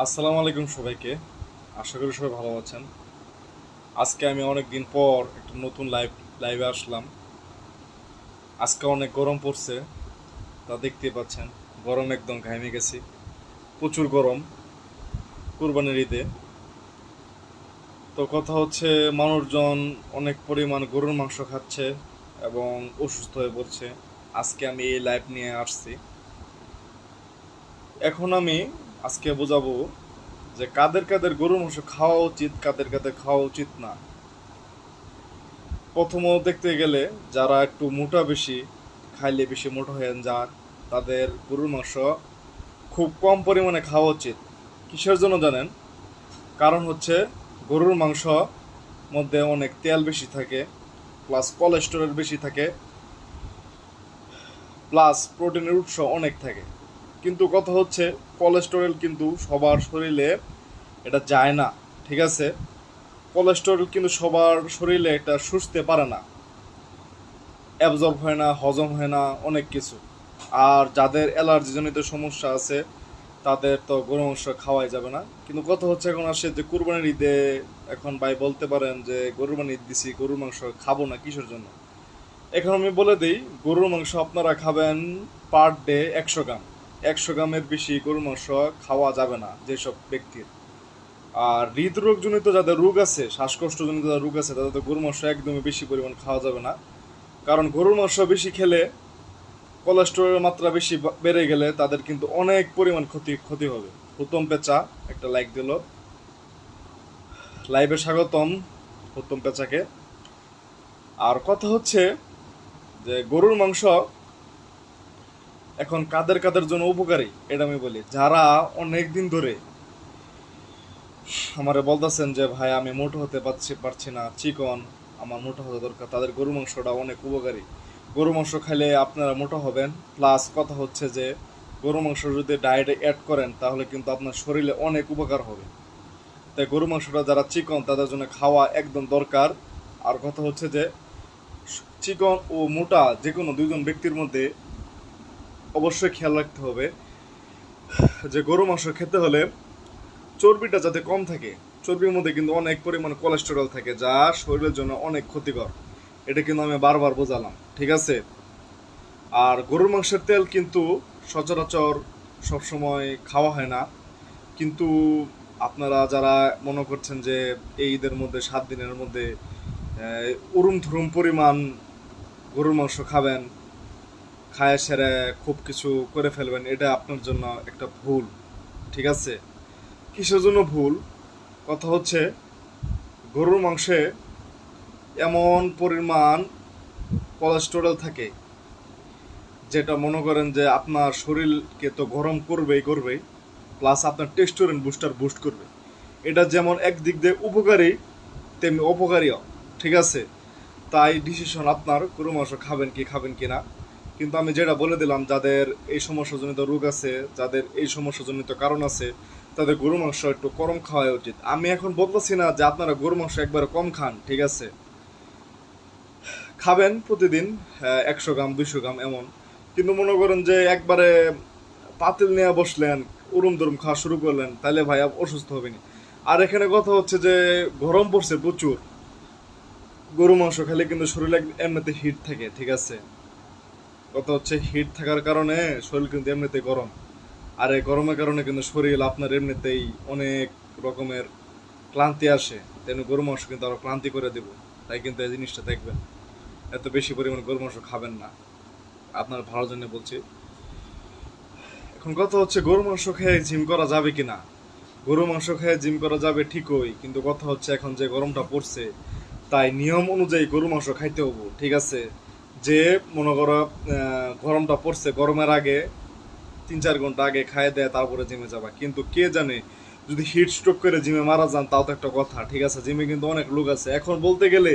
আসসালামু আলাইকুম সবাইকে। আশা করি সবাই ভালো আছেন। আজকে আমি অনেক দিন পর একটা নতুন লাইভে আসলাম। আজকে অনেক গরম পড়ছে, তা দেখতেই পাচ্ছেন। গরম একদম ঘামে গেছি, প্রচুর গরম কুরবানির ঈদে। তো কথা হচ্ছে, মানুষজন অনেক পরিমাণ গরুর মাংস খাচ্ছে এবং অসুস্থ হয়ে পড়ছে। আজকে আমি এই লাইভ নিয়ে আসছি। এখন আমি আজকে বোঝাবো যে কাদের কাদের গরুর মাংস খাওয়া উচিত, কাদের কাদের খাওয়া উচিত না। প্রথমত দেখতে গেলে যারা একটু মোটা বেশি, খাইলে বেশি মোটা হয়ে যায়, তাদের গরুর মাংস খুব কম পরিমাণে খাওয়া উচিত। কিসের জন্য জানেন? কারণ হচ্ছে গরুর মাংস মধ্যে অনেক তেল বেশি থাকে, প্লাস কোলেস্টেরল বেশি থাকে, প্লাস প্রোটিনের উৎস অনেক থাকে। কিন্তু কথা হচ্ছে, কোলেস্টেরল কিন্তু সবার শরীরে এটা যায় না, ঠিক আছে? কোলেস্টেরল কিন্তু সবার শরীরে এটা শুষতে পারে না, অ্যাবজর্ব হয় না, হজম হয় না, অনেক কিছু। আর যাদের অ্যালার্জিজনিত সমস্যা আছে, তাদের তো গরু মাংস খাওয়াই যাবে না। কিন্তু কথা হচ্ছে, এখন আসে যে কুরবানির ঈদে, এখন ভাই বলতে পারেন যে কুরবানির ঈদ দিছি, গরুর মাংস খাবো না কিসের জন্য? এখন আমি বলে দিই, গরুর মাংস আপনারা খাবেন পার ডে 100 গ্রাম। 100 গ্রামের বেশি গরুর মাংস খাওয়া যাবে না যেসব ব্যক্তির। আর হৃদরোগজনিত যাদের রোগ আছে, শ্বাসকষ্টজনিত যাদের রোগ আছে, তাদের তো গরুর মাংস একদমই বেশি পরিমাণ খাওয়া যাবে না। কারণ গরুর মাংস বেশি খেলে কোলেস্টেরলের মাত্রা বেশি বেড়ে গেলে তাদের কিন্তু অনেক পরিমাণ ক্ষতি ক্ষতি হবে। হুতম পেঁচা একটা লাইক দিল। লাইভে স্বাগতম হুতম পেঁচাকে। আর কথা হচ্ছে যে গরুর মাংস এখন কাদের কাদের জন্য উপকারী, এটা আমি বলি। যারা অনেক দিন ধরে আমারে বলতেছেন যে ভাই আমি মোটো হতে পারছি না, চিকন, আমার মোটা হতে দরকার, তাদের গরু মাংসটা অনেক উপকারী। গরু মাংস খাইলে আপনারা মোটা হবেন। প্লাস কথা হচ্ছে যে গরু মাংস যদি ডায়েটে অ্যাড করেন, তাহলে কিন্তু আপনার শরীরে অনেক উপকার হবে। তাই গরু মাংসটা যারা চিকন, তাদের জন্য খাওয়া একদম দরকার। আর কথা হচ্ছে যে চিকন ও মোটা যে কোনো দুইজন ব্যক্তির মধ্যে অবশ্যই খেয়াল রাখতে হবে যে গরু মাংস খেতে হলে চর্বিটা যাতে কম থাকে। চর্বির মধ্যে কিন্তু অনেক পরিমাণ কোলেস্টেরল থাকে, যা শরীরের জন্য অনেক ক্ষতিকর। এটা কিন্তু আমি বারবার বোঝালাম, ঠিক আছে? আর গরুর মাংসের তেল কিন্তু সচরাচর সবসময় খাওয়া হয় না। কিন্তু আপনারা যারা মনে করছেন যে এই ঈদের মধ্যে 7 দিনের মধ্যে উরুম ধুরুম পরিমাণ গরুর মাংস খাবেন, খায় সেরে খুব কিছু করে ফেলবেন, এটা আপনার জন্য একটা ভুল, ঠিক আছে? কিসের জন্য ভুল? কথা হচ্ছে, গরুর মাংসে এমন পরিমাণ কোলেস্টেরল থাকে, যেটা মনে করেন যে আপনার শরীরকে তো গরম করবেই করবেই, প্লাস আপনার টেস্টোরেন্ট বুস্ট করবে। এটা যেমন একদিক দিয়ে উপকারী, তেমনি অপকারীও, ঠিক আছে? তাই ডিসিশন আপনার, গরু মাংস খাবেন কি খাবেন কি না। কিন্তু আমি যেটা বলে দিলাম, যাদের এই সমস্যাজনিত রোগ আছে, যাদের এই সমস্যাজনিত কারণ আছে, তাদের গরু মাংস একটু কম খাওয়া উচিত। আমি এখন বলতেছি না যে আপনারা গরু মাংস একবারে কম খান, ঠিক আছে? খাবেন প্রতিদিন 100 গ্রাম 200 গ্রাম এমন। কিন্তু মনে করেন যে একবারে পাতিল নিয়ে বসলেন, উরুম দুরুম খাওয়া শুরু করলেন, তাহলে ভাই অসুস্থ হবেনি। আর এখানে কথা হচ্ছে যে গরম পড়ছে প্রচুর, গরু মাংস খেলে কিন্তু শরীরে এমনিতে হিট থাকে, ঠিক আছে? কথা হচ্ছে হিট থাকার কারণে শরীর কিন্তু এমনিতে গরম। আর এই গরমের কারণে কিন্তু শরীর আপনার এমনিতেই অনেক রকমের ক্লান্তি আসে। তেমনি গরু মাংস কিন্তু আরো ক্লান্তি করে দেব। তাই কিন্তু এই জিনিসটা দেখবেন, এত বেশি পরিমাণে গরু মাংস খাবেন না, আপনার ভালোর জন্য বলছি। এখন কথা হচ্ছে, গরু মাংস খেয়ে জিম করা যাবে কিনা? গরু মাংস খেয়ে জিম করা যাবে ঠিকই, কিন্তু কথা হচ্ছে এখন যে গরমটা পড়ছে, তাই নিয়ম অনুযায়ী গরু মাংস খাইতে হবো, ঠিক আছে? যে মনে করো গরমটা পড়ছে, গরমের আগে 3-4 ঘন্টা আগে খাইয়ে দেয়, তারপরে জিমে যাবা। কিন্তু কে জানে, যদি হিট স্ট্রোক করে জিমে মারা যান, তাও তো একটা কথা, ঠিক আছে? জিমে কিন্তু অনেক লোক আছে এখন, বলতে গেলে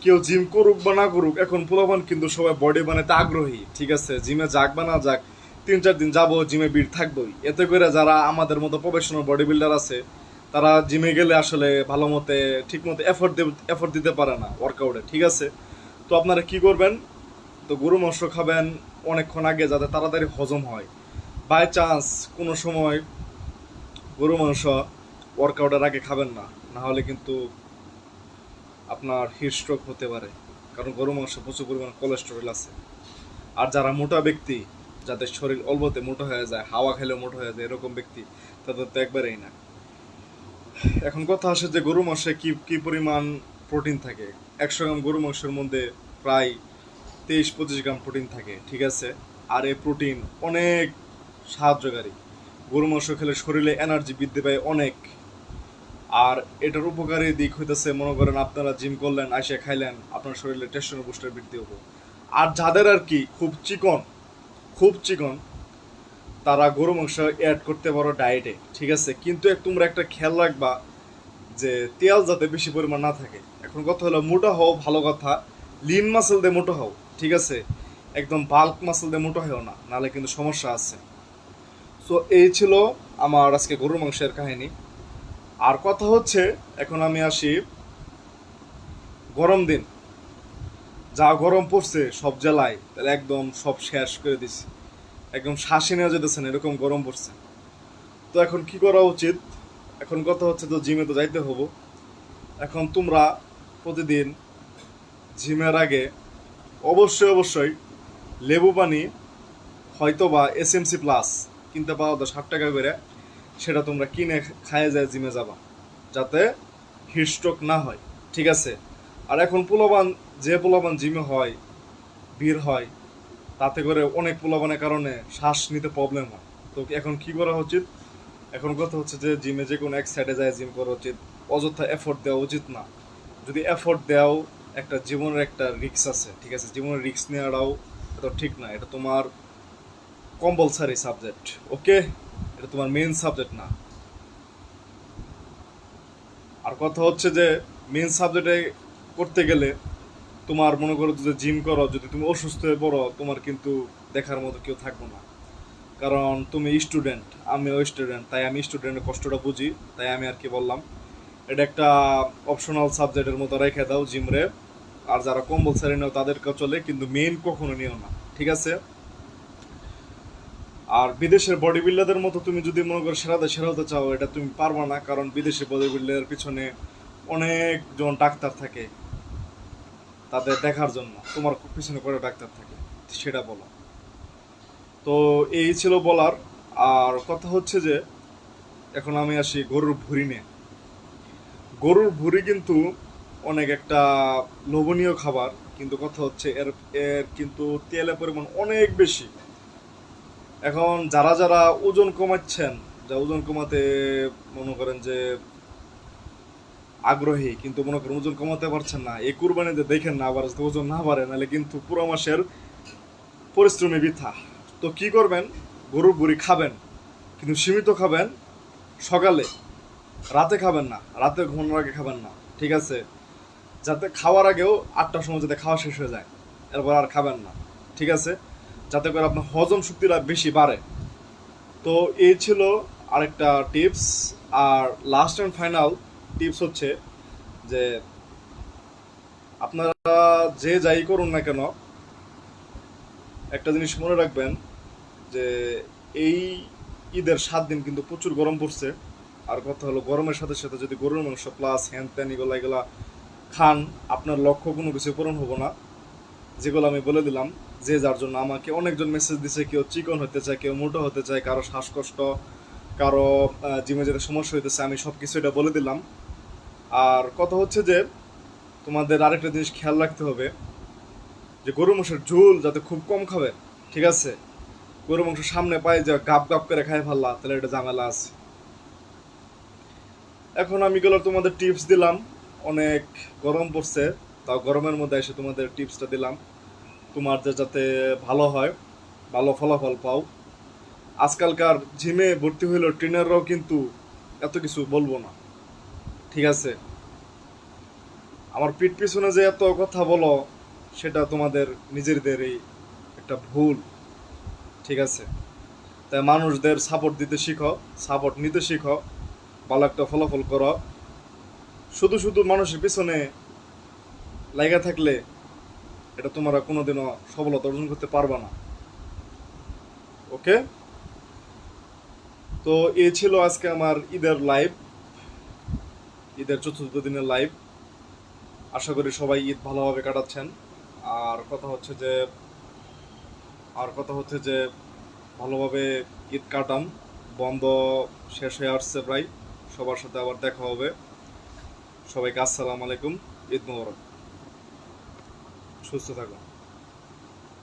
কেউ জিম করুক বা না করুক, এখন পোলাপান কিন্তু সবাই বডি বানাতে আগ্রহী, ঠিক আছে? জিমে যাক বা না যাক, 3-4 দিন যাবো, জিমে ভিড় থাকবোই। এতে করে যারা আমাদের মতো প্রফেশনাল বডি বিল্ডার আছে, তারা জিমে গেলে আসলে ভালো মতে ঠিক মতো এফোর্ট দিতে পারে না ওয়ার্কআউটে, ঠিক আছে? তো আপনারা কি করবেন? তো গরু মাংস খাবেন অনেকক্ষণ আগে, যাতে তাড়াতাড়ি হজম হয়। বাই চান্স কোনো সময় গরু মাংস ওয়ার্কআউটের আগে খাবেন না, না হলে কিন্তু আপনার হিট স্ট্রোক হতে পারে, কারণ গরু মাংস প্রচুর পরিমাণে কোলেস্টেরল আছে। আর যারা মোটা ব্যক্তি, যাদের শরীর অল্পতে মোটা হয়ে যায়, হাওয়া খেলে মোটা হয়ে যায়, এরকম ব্যক্তি তাদের তো একবারেই না। এখন কথা আসে যে গরু মাংসে কি কি পরিমাণ প্রোটিন থাকে। 100 গ্রাম গরু মাংসের মধ্যে প্রায় 23-25 গ্রাম প্রোটিন থাকে, ঠিক আছে। আর এই প্রোটিন অনেক সাহায্যকারী। গরু মাংস খেলে শরীরে এনার্জি বৃদ্ধি পায় অনেক। আর এটার উপকারী দিক হইতেছে, মনে করেন আপনারা জিম করলেন, আইসে খাইলেন, আপনার শরীরে টেস্টোস্টেরন বুস্টার বৃদ্ধি হবো। আর যাদের আর কি খুব চিকন, তারা গরু মাংস অ্যাড করতে পারো ডায়েটে, ঠিক আছে। কিন্তু তোমরা একটা খেয়াল রাখবা যে তেল যাতে বেশি পরিমাণ না থাকে। এখন কথা হলো, মোটা হও ভালো কথা, লিন মাসেল দিয়ে মোটা হও, ঠিক আছে। একদম বাল্ক মাসেল দিয়ে মোটা হও না, নাহলে কিন্তু সমস্যা আছে। সো এই ছিল আমার আজকে গরুর মাংসের কাহিনী। আর কথা হচ্ছে, এখন আমি আসি গরম দিন, যা গরম পড়ছে সব জেলায়, তাহলে একদম সব শেষ করে দিছি, একদম শ্বাসে নেওয়া যেতেছে না, এরকম গরম পড়ছে। তো এখন কি করা উচিত? এখন কথা হচ্ছে, তো জিমে তো যাইতে হবো। এখন তোমরা প্রতিদিন জিমের আগে অবশ্যই লেবু পানি, হয়তো বা এসএমসি প্লাস কিনতে পাওয়া তো 60 টাকা করে, সেটা তোমরা কিনে খাইয়ে যায় জিমে যাবা, যাতে হিট স্ট্রোক না হয়, ঠিক আছে। আর এখন যে পোলাপান জিমে হয়, ভিড় হয়, তাতে করে অনেক পোলাপানের কারণে শ্বাস নিতে প্রবলেম হয়। তো এখন কি করা উচিত? এখন কথা হচ্ছে যে জিমে যে কোনো এক সাইডে যায় জিম করা উচিত, অযথা এফোর্ট দেওয়া উচিত না। যদি এফোর্ট দেও, একটা জীবনের একটা রিস্ক আছে, ঠিক আছে। জীবনের রিস্ক নেওয়াটাও এটা ঠিক না, এটা তোমার কম্পালসারি সাবজেক্ট, ওকে। এটা তোমার মেন সাবজেক্ট না। আর কথা হচ্ছে যে মেন সাবজেক্টে করতে গেলে তোমার মনে করো যে জিম করো, যদি তুমি অসুস্থ হয়ে পড়ো, তোমার কিন্তু দেখার মতো কেউ থাকবে না। কারণ তুমি স্টুডেন্ট, আমিও স্টুডেন্ট, তাই আমি স্টুডেন্টের কষ্টটা বুঝি, তাই আমি আর কি বললাম, এটা একটা অপশনাল সাবজেক্টের মতো রেখে দাও জিমরে। আর যারা কম্পালসারি নেও তাদেরকেও চলে, কিন্তু মেন কখনো নিও না, ঠিক আছে। আর বিদেশের বডি বিল্ডারদের মতো তুমি যদি মনে করো সেরা হতে চাও, এটা তুমি পারবা না, কারণ বিদেশি বডি বিল্ডারের পিছনে অনেকজন ডাক্তার থাকে তাদের দেখার জন্য। তোমার পিছনে করে ডাক্তার থাকে, সেটা বলো। তো এই ছিল বলার। আর কথা হচ্ছে যে এখন আমি আসি গরুর ভুঁড়ি নিয়ে। গরুর ভুঁড়ি কিন্তু অনেক একটা লোভনীয় খাবার, কিন্তু কথা হচ্ছে এর এর কিন্তু তেলের পরিমাণ অনেক বেশি। এখন যারা যারা ওজন কমাচ্ছেন, যা ওজন কমাতে মনে করেন যে আগ্রহী, কিন্তু মনে করেন ওজন কমাতে পারছেন না, এই কুরবানিতে দেখেন না আবার যদি ওজন না বাড়ে, নাহলে কিন্তু পুরো মাসের পরিশ্রমী বৃথা। তো কি করবেন? গরুর ভুঁড়ি খাবেন, কিন্তু সীমিত খাবেন। সকালে, রাতে খাবেন না, রাতে ঘুমানোর আগে খাবেন না, ঠিক আছে। যাতে খাওয়ার আগেও 8টার সময় যাতে খাওয়া শেষ হয়ে যায়, এরপর আর খাবেন না, ঠিক আছে, যাতে করে আপনার হজম শক্তিটা বেশি বাড়ে। তো এই ছিল আরেকটা টিপস। আর লাস্ট অ্যান্ড ফাইনাল টিপস হচ্ছে যে আপনারা যে যাই করুন না কেন, একটা জিনিস মনে রাখবেন যে এই ঈদের 7 দিন কিন্তু প্রচুর গরম পড়ছে। আর কথা হলো, গরমের সাথে সাথে যদি গরুর মাংস প্লাস হ্যান ত্যান এগুলা খান, আপনার লক্ষ্য কোনো কিছু পূরণ হবো না, যেগুলো আমি বলে দিলাম। যে যার জন্য আমাকে অনেকজন মেসেজ দিছে, কেউ চিকন হতে চায়, কেউ মোটো হতে চায়, কারো শ্বাসকষ্ট, কারো জিমে যেতে সমস্যা হইতেছে, আমি সব কিছু এটা বলে দিলাম। আর কথা হচ্ছে যে তোমাদের আরেকটা জিনিস খেয়াল রাখতে হবে, যে গরু মাংসের ঝোল যাতে খুব কম খাবে, ঠিক আছে। গরু মাংস সামনে পাই যে গাপ গাপ করে খাই ফেললা, তাহলে এটা ঝামেলা আছে। এখন আমি গেল তোমাদের টিপস দিলাম, অনেক গরম পড়ছে, তাও গরমের মধ্যে এসে তোমাদের টিপসটা দিলাম, তোমার যাতে ভালো হয়, ভালো ফলাফল পাও। আজকালকার জিমে ভর্তি হইলেও ট্রেনাররাও কিন্তু এত কিছু বলবো না, ঠিক আছে। আমার পিঠ পিছনে যে এত কথা বলো, সেটা তোমাদের নিজেদেরই একটা ভুল, ঠিক আছে। তাই মানুষদের সাপোর্ট দিতে শিখো, সাপোর্ট নিতে শিখো, ভালো একটা ফলাফল করো। শুধু শুধু মানুষের পিছনে লাগা থাকলে এটা তোমরা কোনোদিনও সফলতা অর্জন করতে পারবে না, ওকে। তো তো এই ছিল আজকে আমার ঈদের লাইভ, ঈদের চতুর্থ দিনের লাইভ। আশা করি সবাই ঈদ ভালোভাবে কাটাচ্ছেন। আর কথা হচ্ছে যে ভালোভাবে ঈদ কাটান। বন্ধ শেষ হয়ে আসছে প্রায়, সবার সাথে আবার দেখা হবে। সবাইকে আসসালামু আলাইকুম, ঈদ মোবারক, সুস্থ থাকুন।